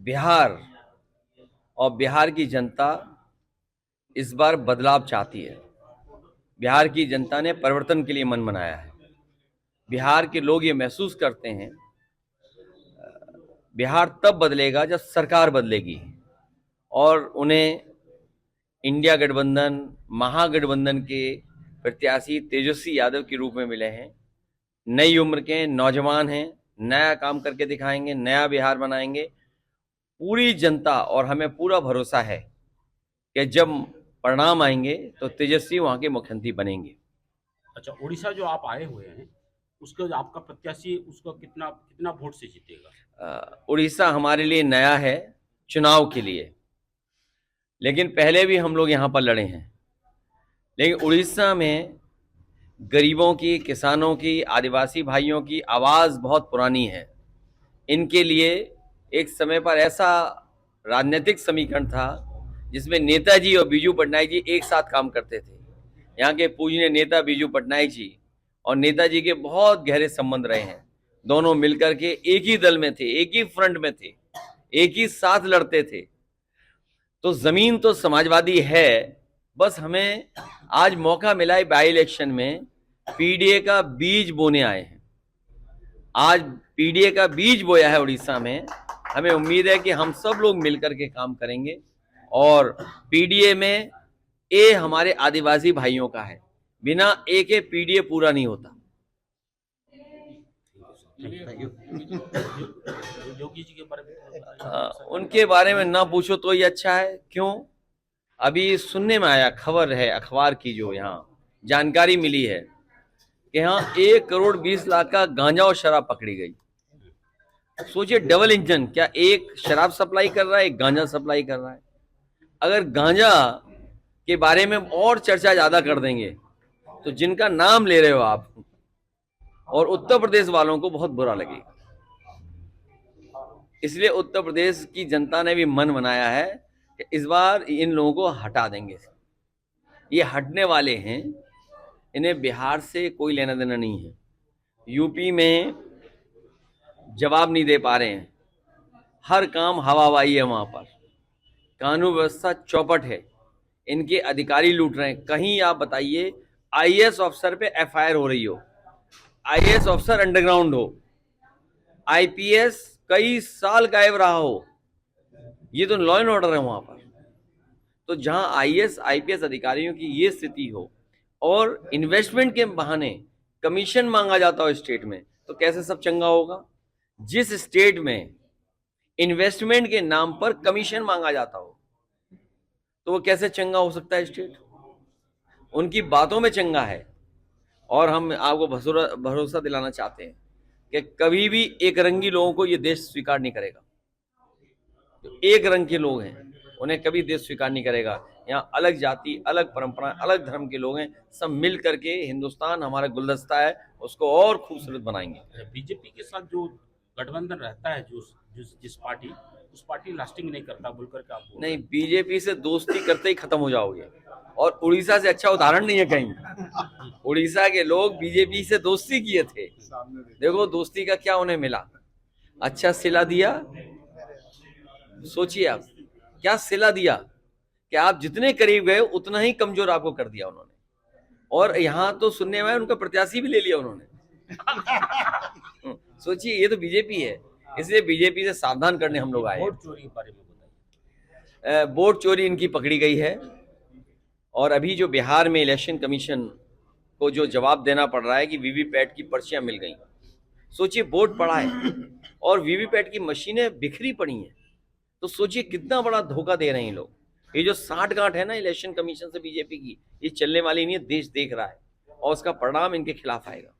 बिहार और बिहार की जनता इस बार बदलाव चाहती है। बिहार की जनता ने परिवर्तन के लिए मन बनाया है। बिहार के लोग ये महसूस करते हैं बिहार तब बदलेगा जब सरकार बदलेगी, और उन्हें इंडिया गठबंधन, महागठबंधन के प्रत्याशी तेजस्वी यादव के रूप में मिले हैं। नई उम्र के नौजवान हैं, नया काम करके दिखाएंगे, नया बिहार बनाएंगे। पूरी जनता और हमें पूरा भरोसा है कि जब परिणाम आएंगे तो तेजस्वी वहां के मुख्यमंत्री बनेंगे। अच्छा, उड़ीसा जो आप आए हुए हैं, उसका आपका प्रत्याशी उसको कितना कितना वोट से जीतेगा? उड़ीसा हमारे लिए नया है चुनाव के लिए, लेकिन पहले भी हम लोग यहाँ पर लड़े हैं। लेकिन उड़ीसा में गरीबों की, किसानों की, आदिवासी भाइयों की आवाज़ बहुत पुरानी है। इनके लिए एक समय पर ऐसा राजनीतिक समीकरण था जिसमें नेताजी और बीजू पटनायक जी एक साथ काम करते थे। यहाँ के पूजनीय नेता बीजू पटनायक जी और नेताजी के बहुत गहरे संबंध रहे हैं। दोनों मिलकर के एक ही दल में थे, एक ही फ्रंट में थे, एक ही साथ लड़ते थे। तो जमीन तो समाजवादी है, बस हमें आज मौका मिला है बाई इलेक्शन में पीडीए का बीज बोने आए हैं। आज पीडीए का बीज बोया है उड़ीसा में। हमें उम्मीद है कि हम सब लोग मिलकर के काम करेंगे, और पीडीए में ए हमारे आदिवासी भाइयों का है। बिना ए के पीडीए पूरा नहीं होता। योगी जी के बारे में उनके बारे में ना पूछो तो ही अच्छा है। क्यों? अभी सुनने में आया, खबर है अखबार की, जो यहाँ जानकारी मिली है कि यहाँ 1,20,00,000 का गांजा और शराब पकड़ी गई। सोचिए, डबल इंजन, क्या एक शराब सप्लाई कर रहा है, एक गांजा सप्लाई कर रहा है। अगर गांजा के बारे में और चर्चा ज्यादा कर देंगे तो जिनका नाम ले रहे हो आप और उत्तर प्रदेश वालों को बहुत बुरा लगेगा। इसलिए उत्तर प्रदेश की जनता ने भी मन बनाया है कि इस बार इन लोगों को हटा देंगे। ये हटने वाले हैं, इन्हें बिहार से कोई लेना देना नहीं है। यूपी में जवाब नहीं दे पा रहे हैं, हर काम हवाबाई है वहां पर, कानून व्यवस्था चौपट है, इनके अधिकारी लूट रहे हैं। कहीं आप बताइए आईएएस ऑफिसर पे एफआईआर हो रही हो, आईएएस ऑफिसर अंडरग्राउंड हो, आईपीएस कई साल गायब रहा हो, ये तो लॉ एंड ऑर्डर है वहां पर। तो जहां आईएएस आईपीएस अधिकारियों की ये स्थिति हो और इन्वेस्टमेंट के बहाने कमीशन मांगा जाता हो स्टेट में, तो कैसे सब चंगा होगा? जिस स्टेट में इन्वेस्टमेंट के नाम पर कमीशन मांगा जाता हो तो वो कैसे चंगा हो सकता है स्टेट? उनकी बातों में चंगा है। और हम आपको भरोसा दिलाना चाहते हैं कि कभी भी एक रंगी लोगों को ये देश स्वीकार नहीं करेगा। तो एक रंग के लोग हैं, उन्हें कभी देश स्वीकार नहीं करेगा। यहाँ अलग जाति, अलग परंपरा, अलग धर्म के लोग हैं, सब मिल करके हिंदुस्तान हमारा गुलदस्ता है, उसको और खूबसूरत बनाएंगे। बीजेपी के साथ जो गठबंधन रहता है, जिस पार्टी, उस पार्टी लास्टिंग नहीं करता बोलकर के आप बोल रहे नहीं, हैं। बीजेपी से दोस्ती करते ही खत्म हो जाओगे, और उड़ीसा से अच्छा उदाहरण नहीं है कहीं। उड़ीसा के लोग बीजेपी से दोस्ती किए थे, देखो दोस्ती का क्या उन्हें मिला। अच्छा सिला दिया। सोचिए आप, क्या सिला दिया कि आप जितने करीब गए उतना ही कमजोर आपको कर दिया उन्होंने। और यहाँ तो सुनने में उनका प्रत्याशी भी ले लिया उन्होंने। सोचिए, ये तो बीजेपी है। इसलिए बीजेपी से सावधान करने हम लोग आए। वोट चोरी के बारे में बताइए। वोट चोरी इनकी पकड़ी गई है, और अभी जो बिहार में इलेक्शन कमीशन को जो जवाब देना पड़ रहा है कि वीवीपैट की पर्चियां मिल गई। सोचिए, वोट पड़ा है और वीवीपैट की मशीनें बिखरी पड़ी हैं। तो सोचिए कितना बड़ा धोखा दे रहे हैं लोग। ये जो साठगांठ है ना इलेक्शन कमीशन से बीजेपी की, ये चलने वाली नहीं है, देश देख रहा है, और उसका परिणाम इनके खिलाफ आएगा।